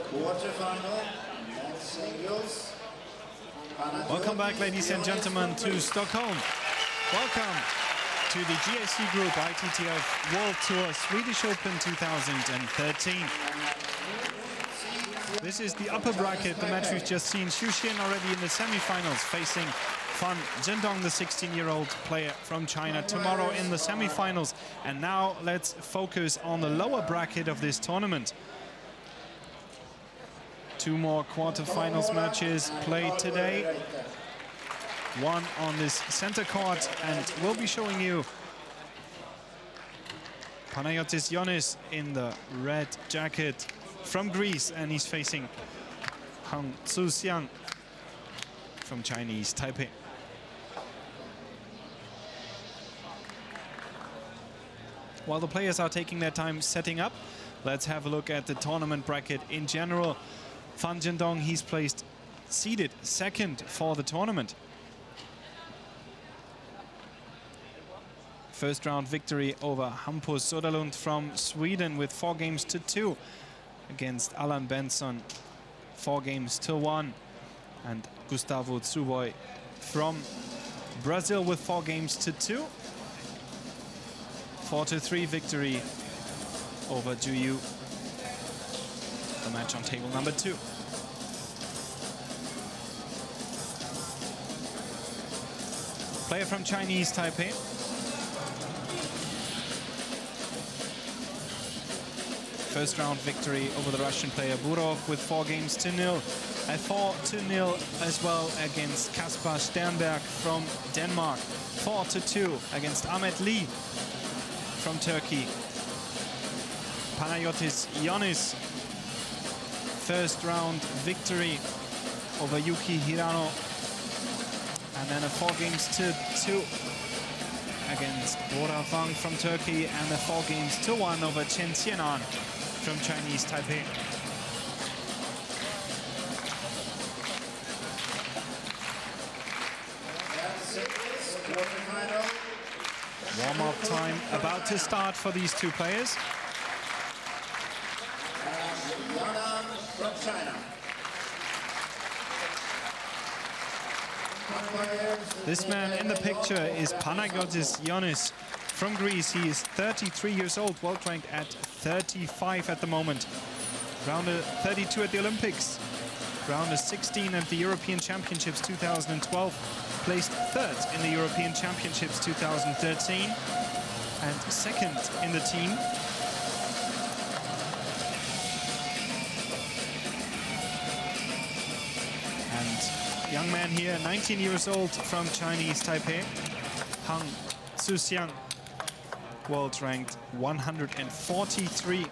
Quarterfinal, men's singles. Welcome back, ladies and gentlemen, to Stockholm. Welcome to the GAC Group ITTF World Tour Swedish Open 2013. This is the upper bracket, the match we've just seen. Tzu-Hsiang already in the semi-finals, facing Fan Zhendong, the 16-year-old player from China, tomorrow in the semi-finals. And now let's focus on the lower bracket of this tournament. Two more quarterfinals matches played today. One on this center court, and we'll be showing you Panagiotis Gionis in the red jacket from Greece, and he's facing Tzu-Hsiang from Chinese Taipei. While the players are taking their time setting up, let's have a look at the tournament bracket in general. Fan Zhendong, he's placed seeded second for the tournament. First round victory over Hampus Soderlund from Sweden with 4-2 against Alan Benson, 4-1. And Gustavo Tsuboy from Brazil with 4-2. 4-3 victory over Juyu. The match on table number 2. Player from Chinese Taipei. First round victory over the Russian player Burov with 4-0. A 4-0 as well against Kaspar Sternberg from Denmark. 4-2 against Ahmet Lee from Turkey. Panagiotis Gionis, first round victory over Yuki Hirano. And then a 4-2 against Bora Fang from Turkey, and a 4-1 over Chen Xianan from Chinese Taipei. Warm-up time about to start for these two players. From China. This man in the picture is Panagiotis Gionis from Greece. He is 33 years old, world ranked at 35 at the moment. Rounder 32 at the Olympics, rounder 16 at the European Championships 2012, placed third in the European Championships 2013, and second in the team. And young man here, 19 years old, from Chinese Taipei, Tzu-Hsiang, world ranked 143.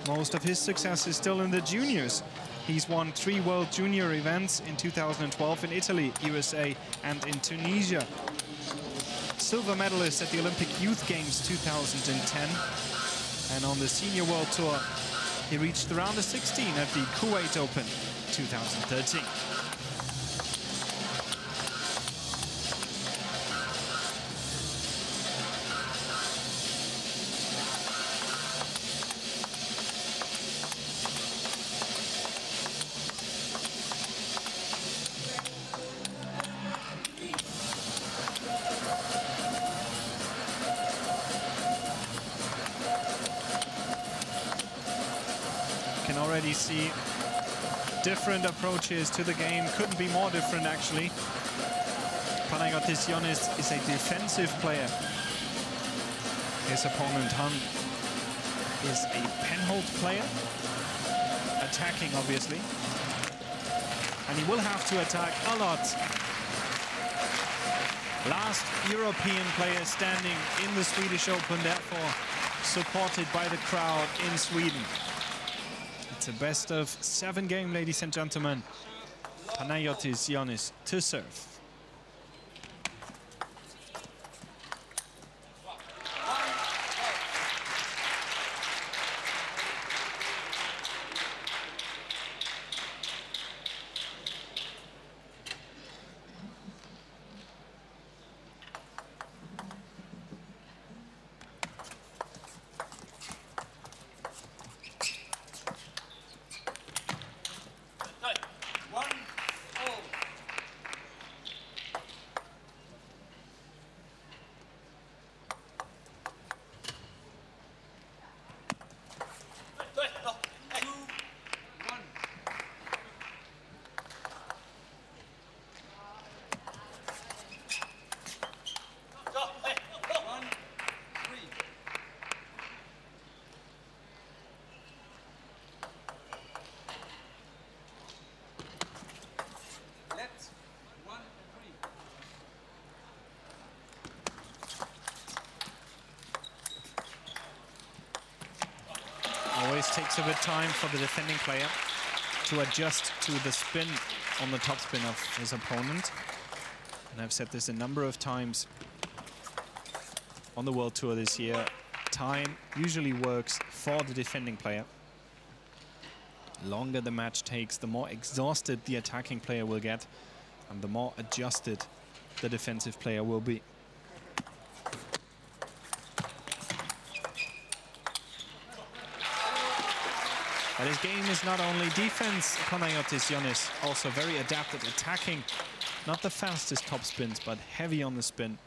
Most of his success is still in the juniors. He's won 3 World Junior events in 2012 in Italy, USA, and in Tunisia. Silver medalist at the Olympic Youth Games 2010. And on the Senior World Tour, he reached the round of 16 at the Kuwait Open 2013. Already see different approaches to the game. Couldn't be more different, actually. Panagiotis Gionis is a defensive player. His opponent, Han, is a penhold player. Attacking, obviously. And he will have to attack a lot. Last European player standing in the Swedish Open, therefore supported by the crowd in Sweden. It's a best of 7 game, ladies and gentlemen. Panagiotis Gionis to serve. always takes a bit time for the defending player to adjust to the spin on the topspin of his opponent. And I've said this a number of times on the World Tour this year. Time usually works for the defending player. The longer the match takes, the more exhausted the attacking player will get, and the more adjusted the defensive player will be. But his game is not only defense, Panagiotis Gionis, also very adept at attacking. Not the fastest top spins, but heavy on the spin.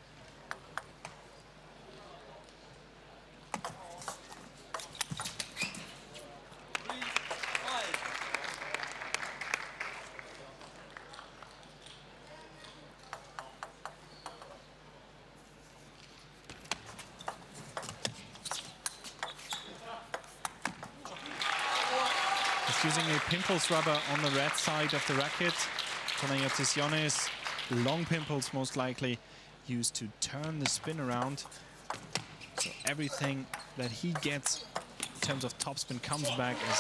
Using a pimples rubber on the red side of the racket. Panagiotis Gionis, long pimples most likely, used to turn the spin around. So everything that he gets in terms of topspin comes back as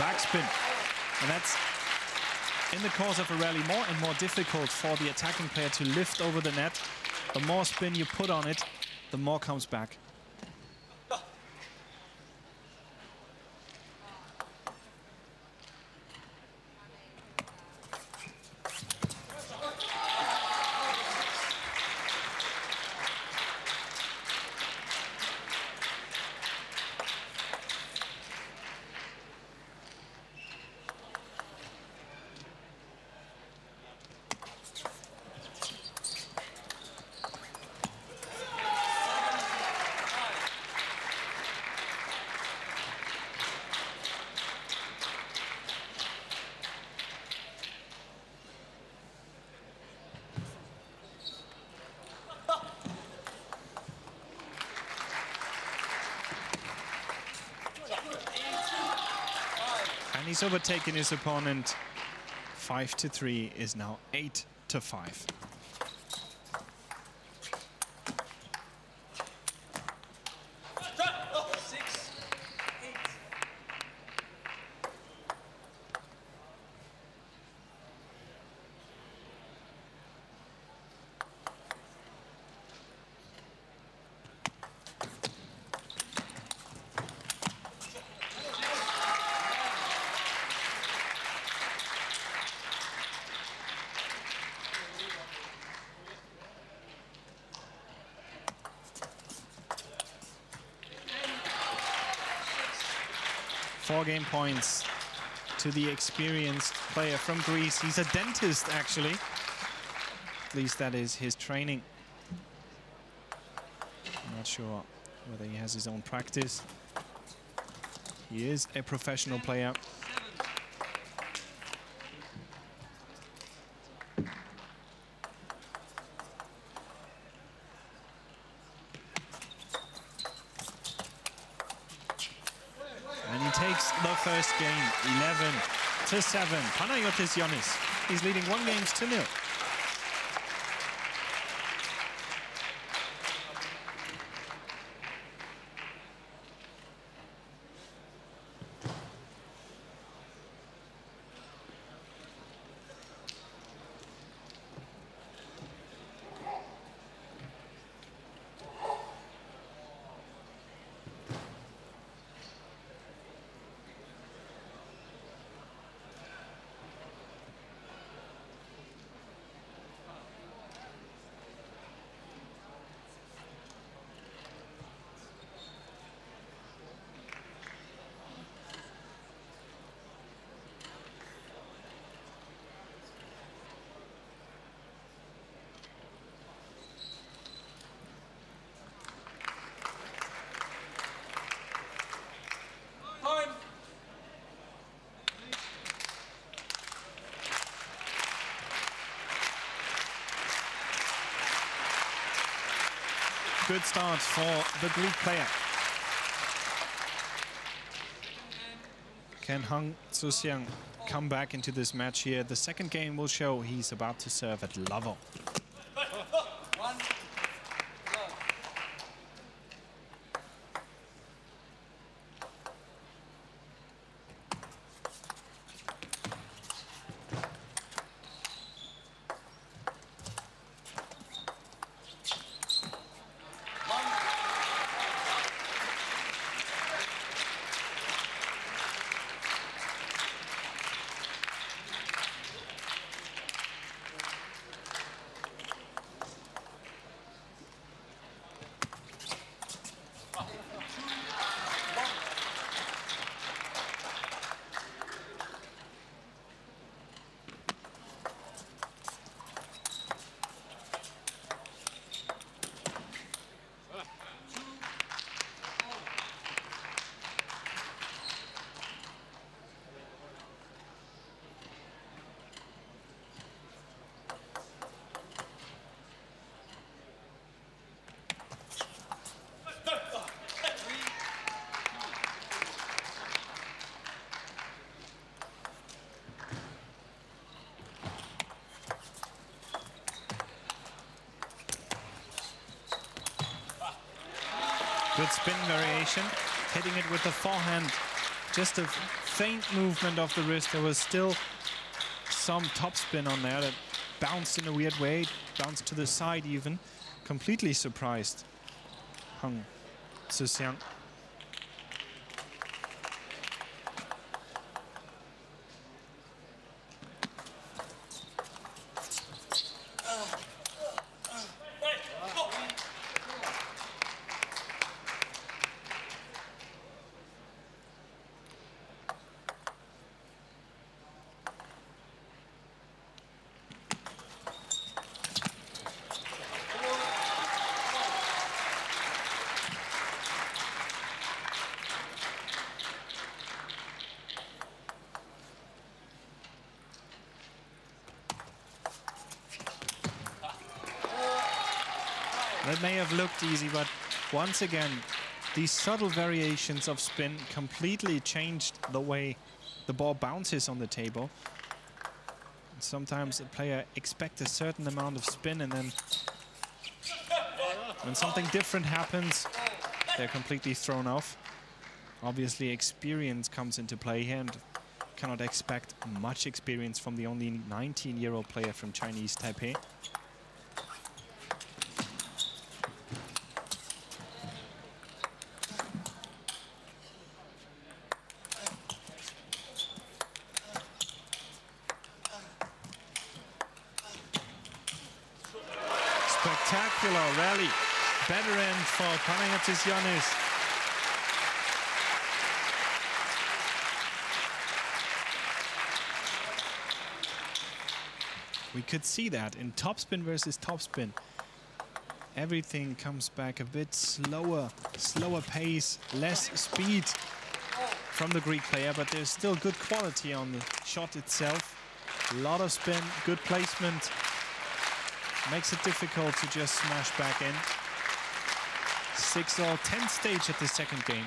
backspin. And that's, in the course of a rally, more and more difficult for the attacking player to lift over the net. The more spin you put on it, the more comes back. And he's overtaken his opponent. 5-3 is now 8-5. Four game points to the experienced player from Greece. He's a dentist, actually. At least that is his training. I'm not sure whether he has his own practice. He is a professional player. Takes the first game, 11-7. Panagiotis Gionis. He's leading 1-0. Good start for the Greek player. Can Tzu-Hsiang come back into this match here? The second game will show he's about to serve at level. Good spin variation, hitting it with the forehand. Just a faint movement of the wrist. There was still some topspin on there that bounced in a weird way, bounced to the side even. Completely surprised Tzu-Hsiang. That may have looked easy, but once again, these subtle variations of spin completely changed the way the ball bounces on the table. Sometimes a player expects a certain amount of spin, and then when something different happens, they're completely thrown off. Obviously, experience comes into play here, and cannot expect much experience from the only 19-year-old player from Chinese Taipei. Spectacular rally. Better end for Panagiotis Gionis. We could see that in topspin versus topspin. Everything comes back a bit slower pace, less speed from the Greek player, but there's still good quality on the shot itself. A lot of spin, good placement. Makes it difficult to just smash back in. 6-all, 10th stage at the second game.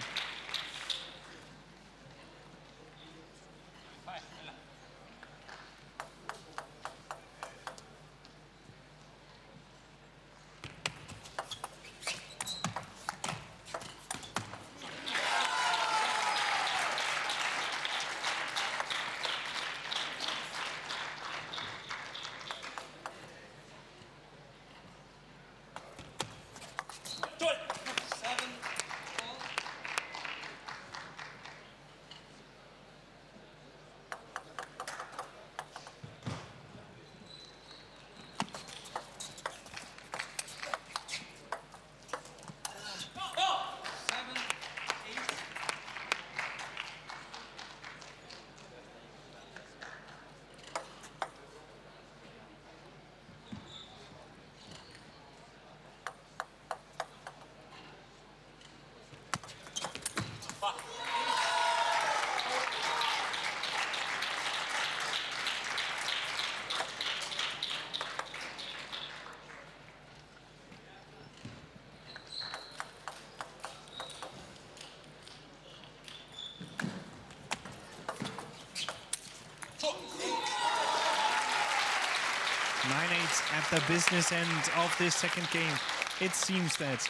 At the business end of this second game, it seems that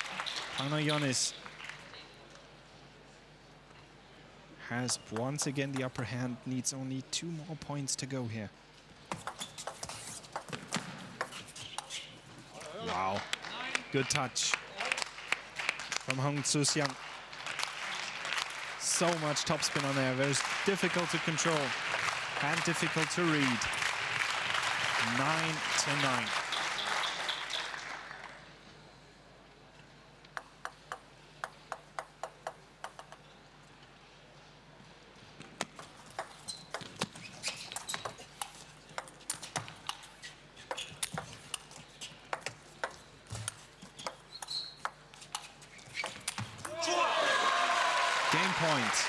Panagiotis has once again the upper hand, needs only 2 more points to go here. Wow, good touch from Tzu-Hsiang. So much topspin on there, very difficult to control and difficult to read. 9-9. Game point.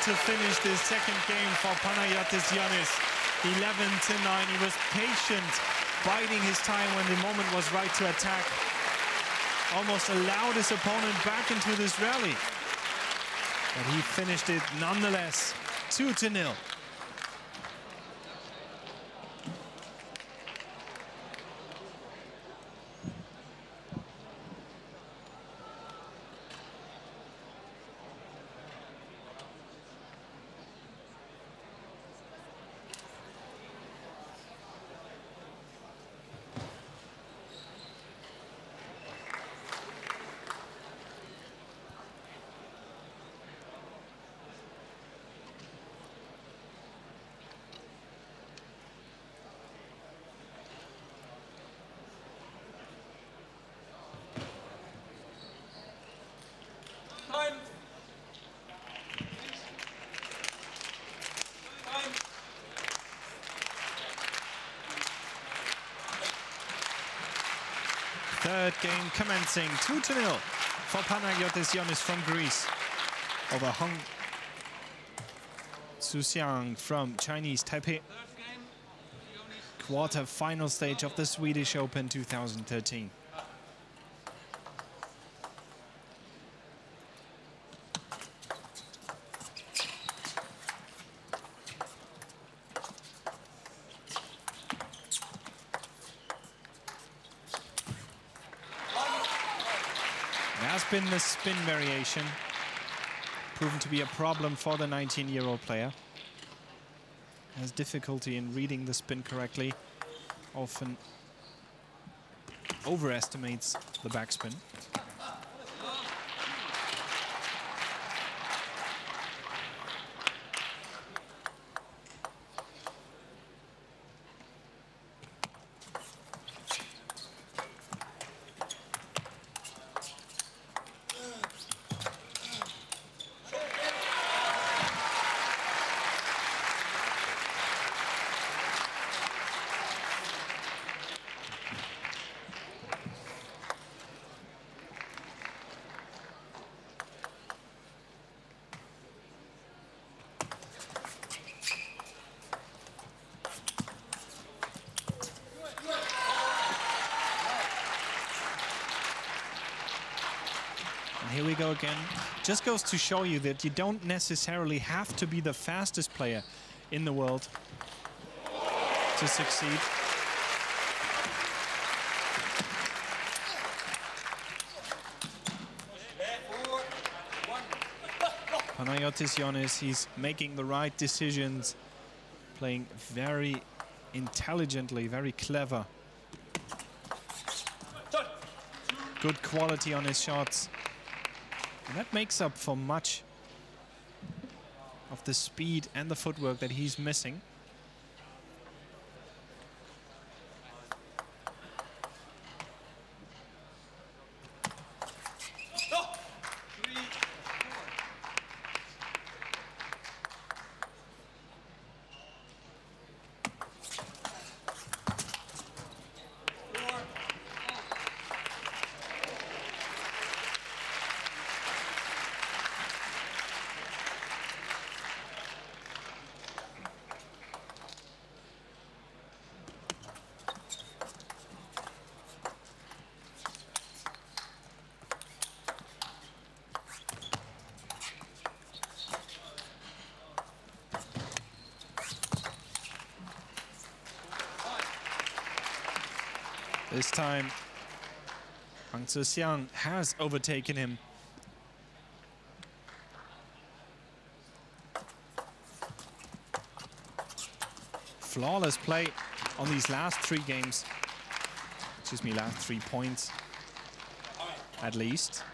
to finish this second game for Panagiotis Gionis. 11-9. He was patient, biding his time when the moment was right to attack. Almost allowed his opponent back into this rally. But he finished it nonetheless, 2-0. Third game commencing, 2-0 for Panagiotis Gionis from Greece over Tzu-Hsiang from Chinese Taipei. Quarter-final stage of the Swedish Open 2013. Been the spin variation proven to be a problem for the 19-year-old player. Has difficulty in reading the spin correctly, often overestimates the backspin. Here we go again. Just goes to show you that you don't necessarily have to be the fastest player in the world to succeed. Panagiotis Gionis, he's making the right decisions, playing very intelligently, very clever. Good quality on his shots. And that makes up for much of the speed and the footwork that he's missing. This time, Tzu-Hsiang has overtaken him. Flawless play on these last three games. Excuse me, last 3 points, at least.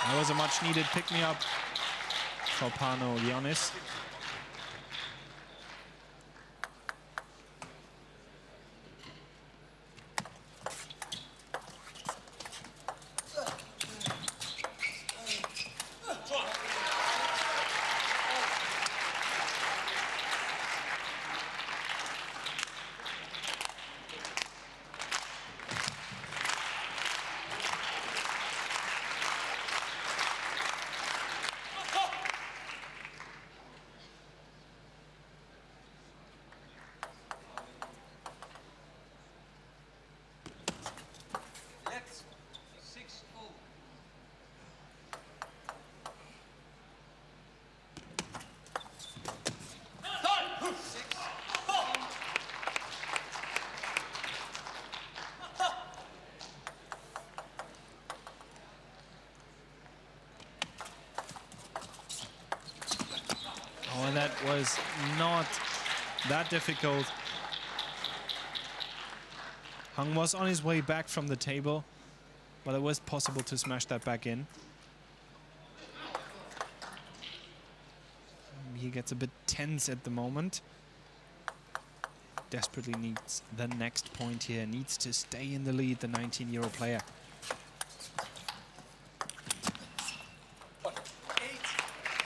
That was a much-needed pick-me-up for Pano Gionis. And that was not that difficult. Hung was on his way back from the table, but it was possible to smash that back in. He gets a bit tense at the moment. Desperately needs the next point here, needs to stay in the lead, the 19-year-old player.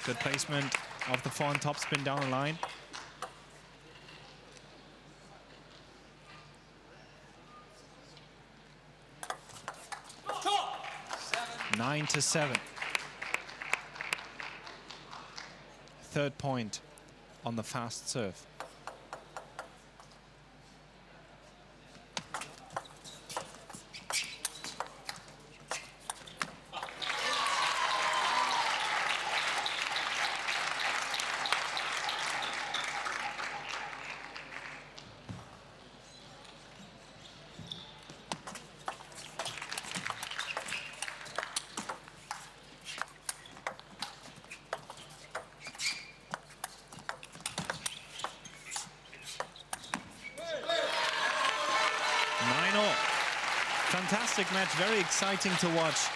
Good placement of the forehand topspin down the line. 9-7. Third point on the fast serve. Fantastic match, very exciting to watch.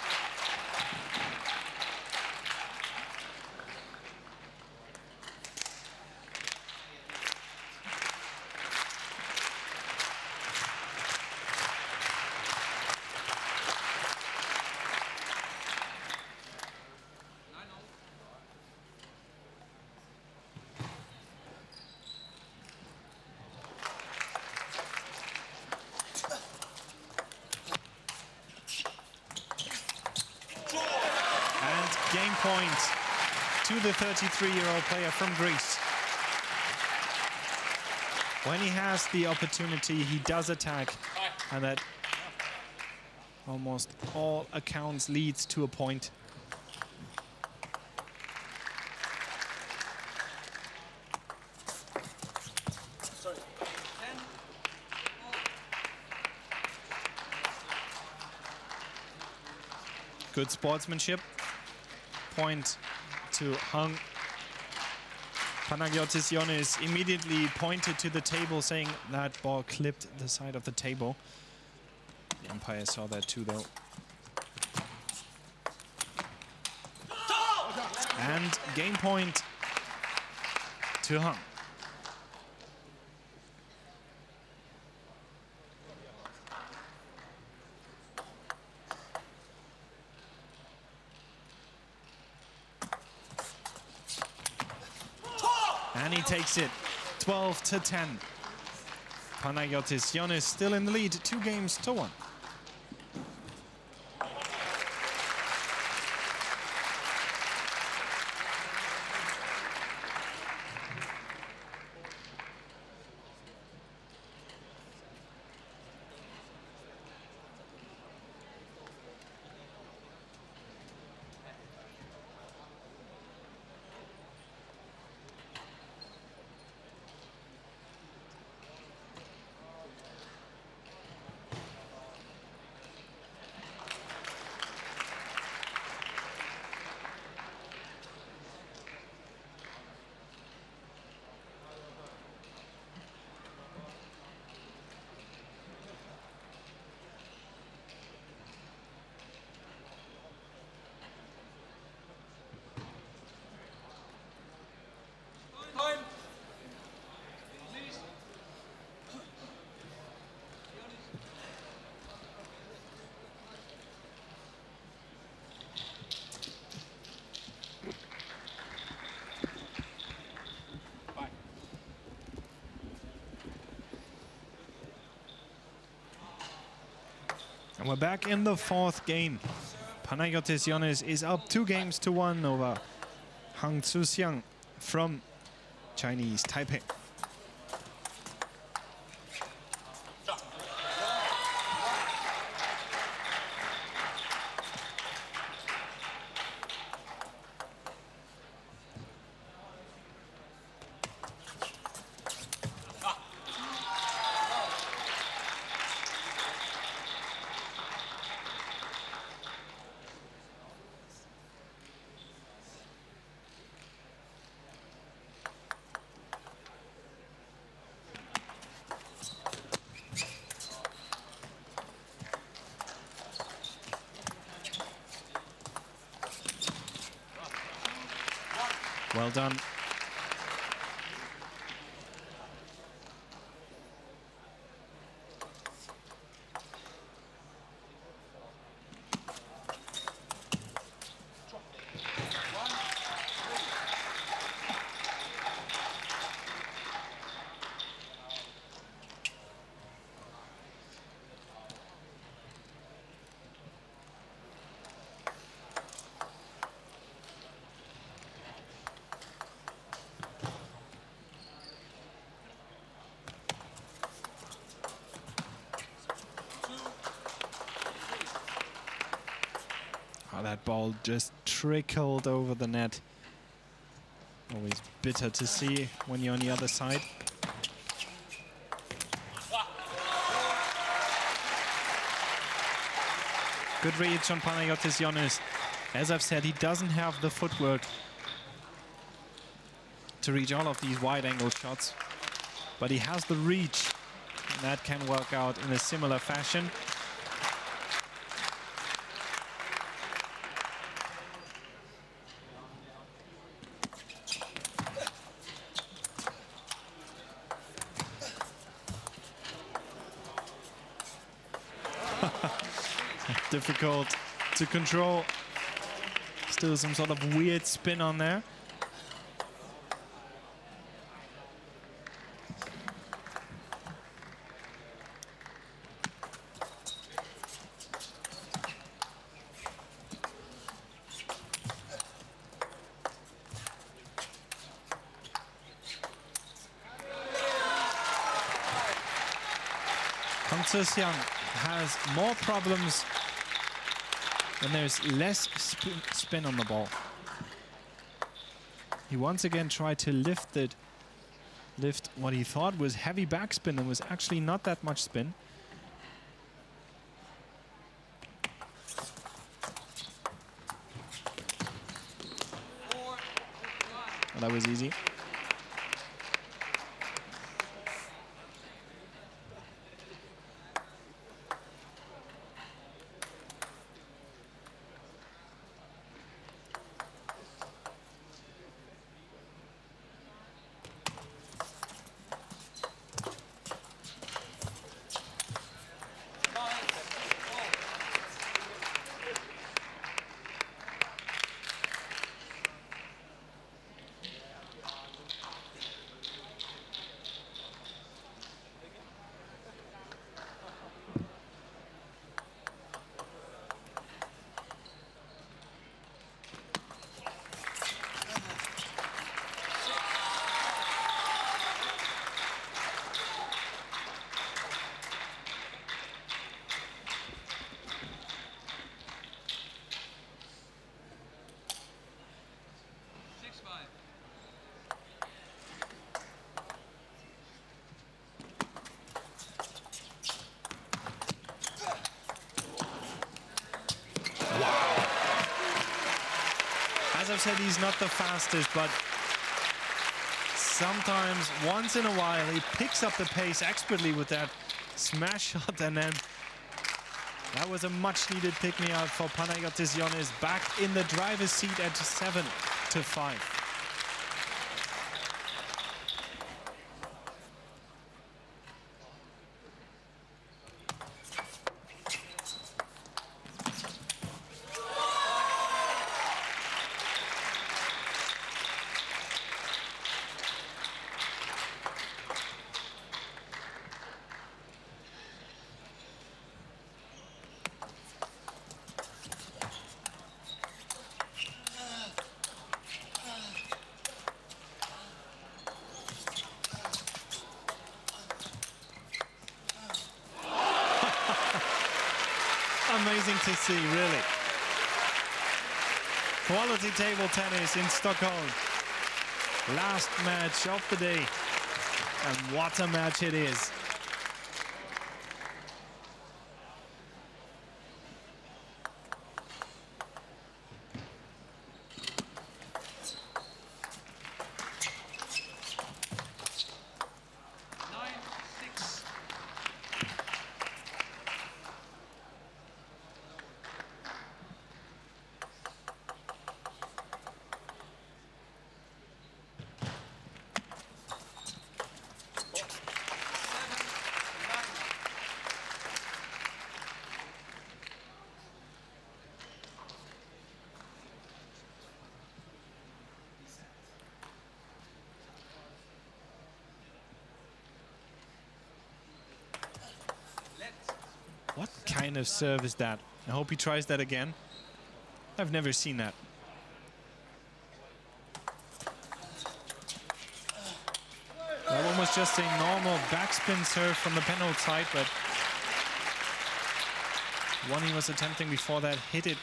Game point to the 33-year-old player from Greece. When he has the opportunity, he does attack, and that almost all accounts leads to a point. Good sportsmanship. Point to Hung. Panagiotis Gionis immediately pointed to the table, saying that ball clipped the side of the table. The umpire saw that too, though. And game point to Hung. And he takes it 12-10. Panagiotis Gionis still in the lead, 2-1. And we're back in the fourth game. Panagiotis Gionis is up 2-1 over Tzu-Hsiang from Chinese Taipei. Well done. Oh, that ball just trickled over the net. Always bitter to see when you're on the other side. Good reach on Panagiotis Gionis. As I've said, he doesn't have the footwork to reach all of these wide-angle shots, but he has the reach, and that can work out in a similar fashion. Difficult to control. Still some sort of weird spin on there. Tzu-Hsiang has more problems when there's less spin on the ball. He once again tried to lift what he thought was heavy backspin and was actually not that much spin. Well, that was easy. As I've said, he's not the fastest, but sometimes, once in a while, he picks up the pace expertly with that smash shot, and then that was a much-needed pick-me-up for Panagiotis Gionis, back in the driver's seat at 7-5. Amazing to see, really. Quality table tennis in Stockholm. Last match of the day. And what a match it is. kind of serve is that? I hope he tries that again. I've never seen that. That one was just a normal backspin serve from the penalty side, but one he was attempting before that hit it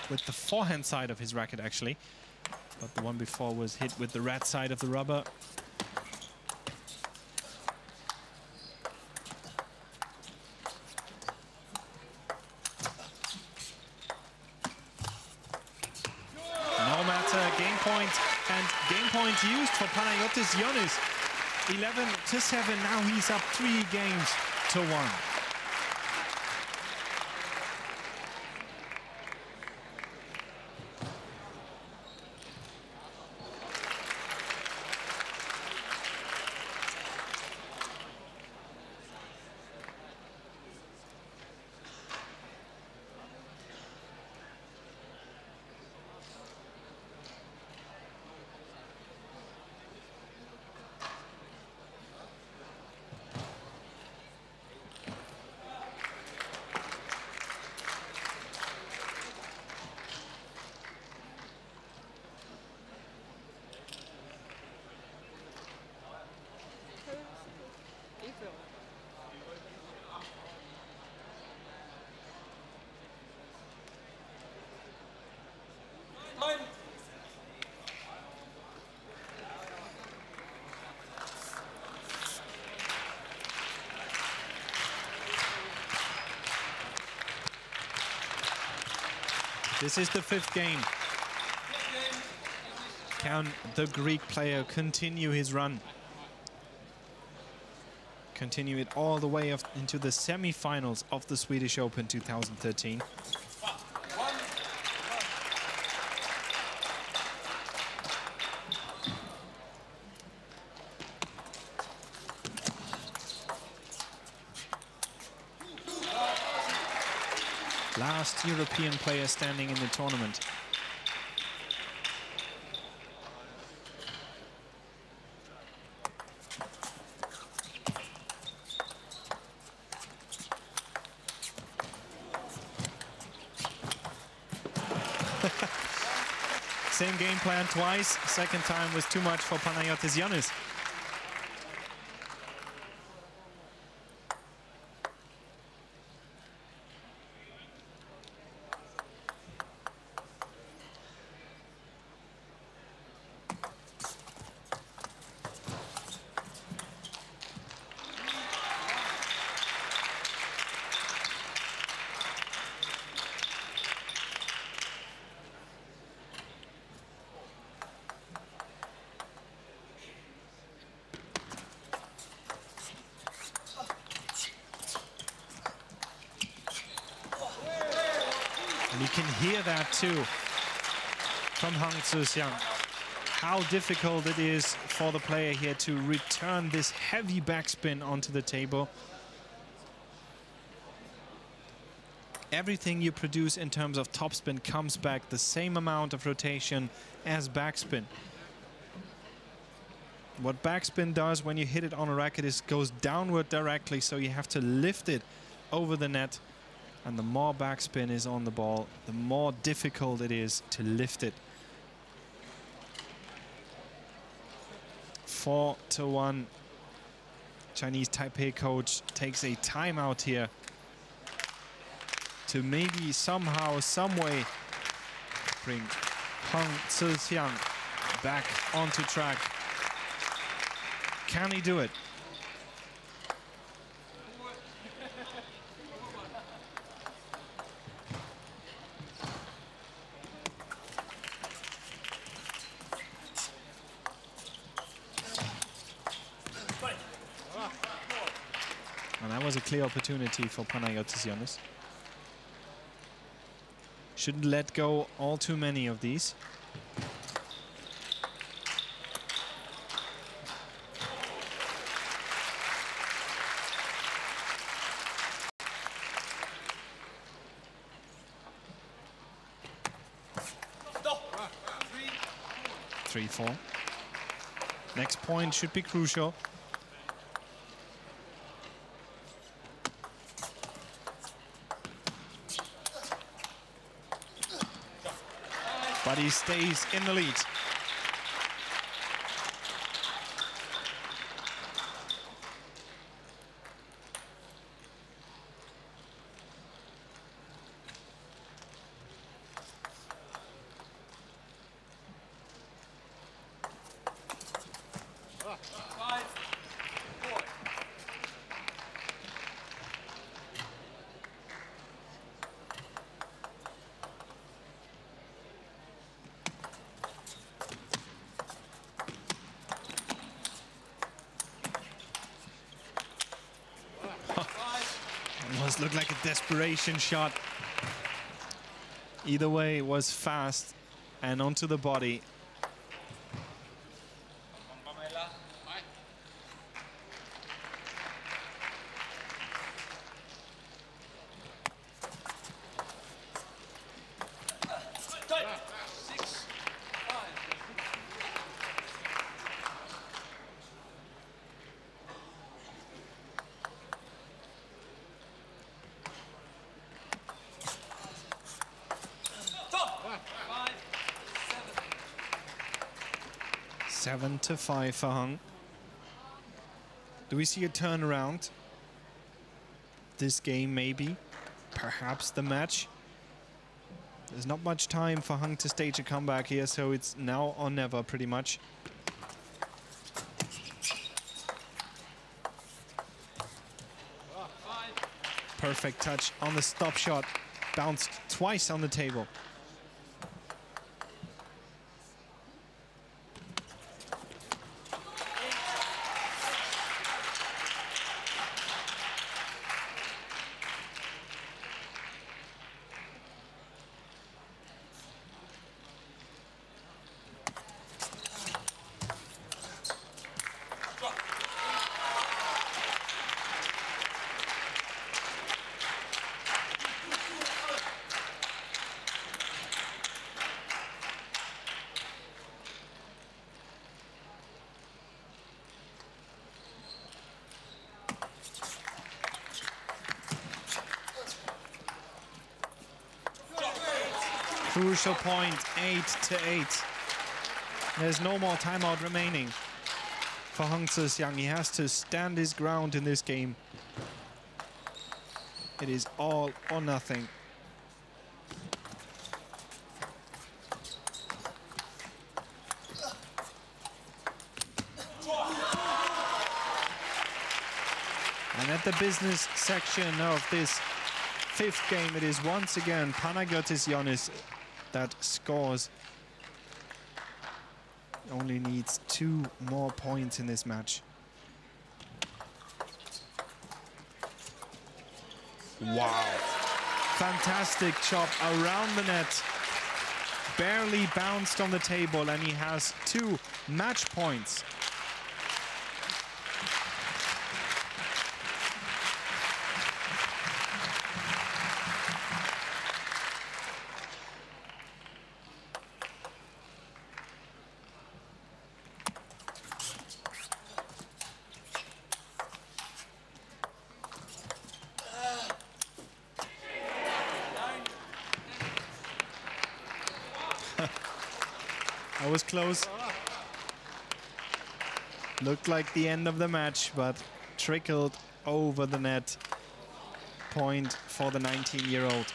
with the forehand side of his racket, actually. But the one before was hit with the red side of the rubber. No matter, game point, and game point used for Panagiotis Gionis. 11-7, now he's up 3 games to 1. This is the 5th game. Can the Greek player continue his run? Continue it all the way into the semi-finals of the Swedish Open 2013. Last European player standing in the tournament. Same game plan twice. Second time was too much for Panagiotis Gionis. And you can hear that too from Tzu-Hsiang. How difficult it is for the player here to return this heavy backspin onto the table. Everything you produce in terms of topspin comes back the same amount of rotation as backspin. What backspin does when you hit it on a racket is goes downward directly, so you have to lift it over the net. And the more backspin is on the ball, the more difficult it is to lift it. 4-1. Chinese Taipei coach takes a timeout here to maybe somehow, some way bring Tzu-Hsiang back onto track. Can he do it? And that was a clear opportunity for Panagiotis Gionis. Shouldn't let go all too many of these. Three, 4. Next point should be crucial. but he stays in the lead. Almost looked like a desperation shot. Either way, it was fast and onto the body. Seven to 5 for Hung. Do we see a turnaround? This game, maybe. Perhaps the match. There's not much time for Hung to stage a comeback here, so it's now or never, pretty much. Perfect touch on the stop shot. Bounced twice on the table. Crucial point, 8 to 8. There's no more timeout remaining for Hung Tzu-Hsiang. He has to stand his ground in this game. It is all or nothing. And at the business section of this fifth game, it is once again Panagiotis Gionis that scores. Only needs 2 more points in this match. Wow. Fantastic chop around the net. Barely bounced on the table, and he has 2 match points. That was close. Looked like the end of the match, but trickled over the net. Point for the 19-year-old.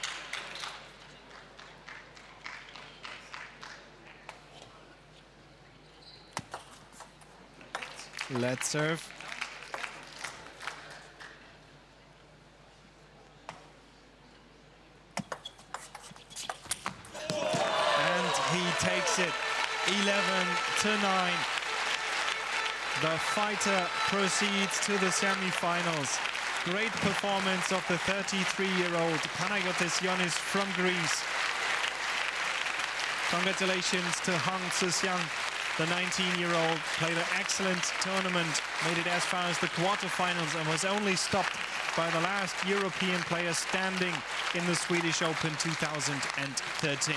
Let's serve. And he takes it. 11 to 9. The fighter proceeds to the semi-finals. Great performance of the 33-year-old Panagiotis Gionis from Greece. Congratulations to Hung Tzu-Hsiang. The 19-year-old played an excellent tournament, made it as far as the quarterfinals, and was only stopped by the last European player standing in the Swedish Open 2013.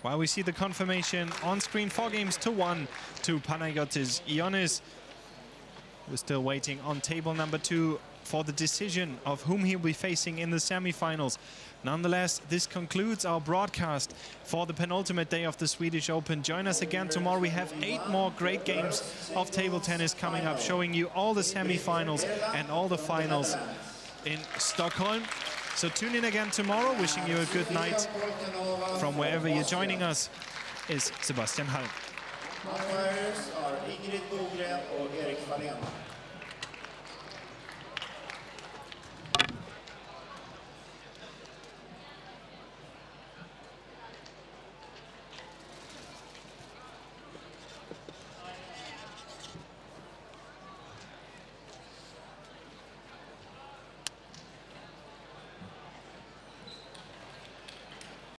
While we see the confirmation on screen, 4 games to 1 to Panagiotis Gionis. We're still waiting on table number 2 for the decision of whom he'll be facing in the semi-finals. Nonetheless, this concludes our broadcast for the penultimate day of the Swedish Open. Join us again tomorrow. We have 8 more great games of table tennis coming up, showing you all the semi-finals and all the finals in Stockholm. So tune in again tomorrow. Wishing you a good night. From wherever you're joining us is Sebastian Hall. Umpires are Ingrid Bogren och Erik Fahlén.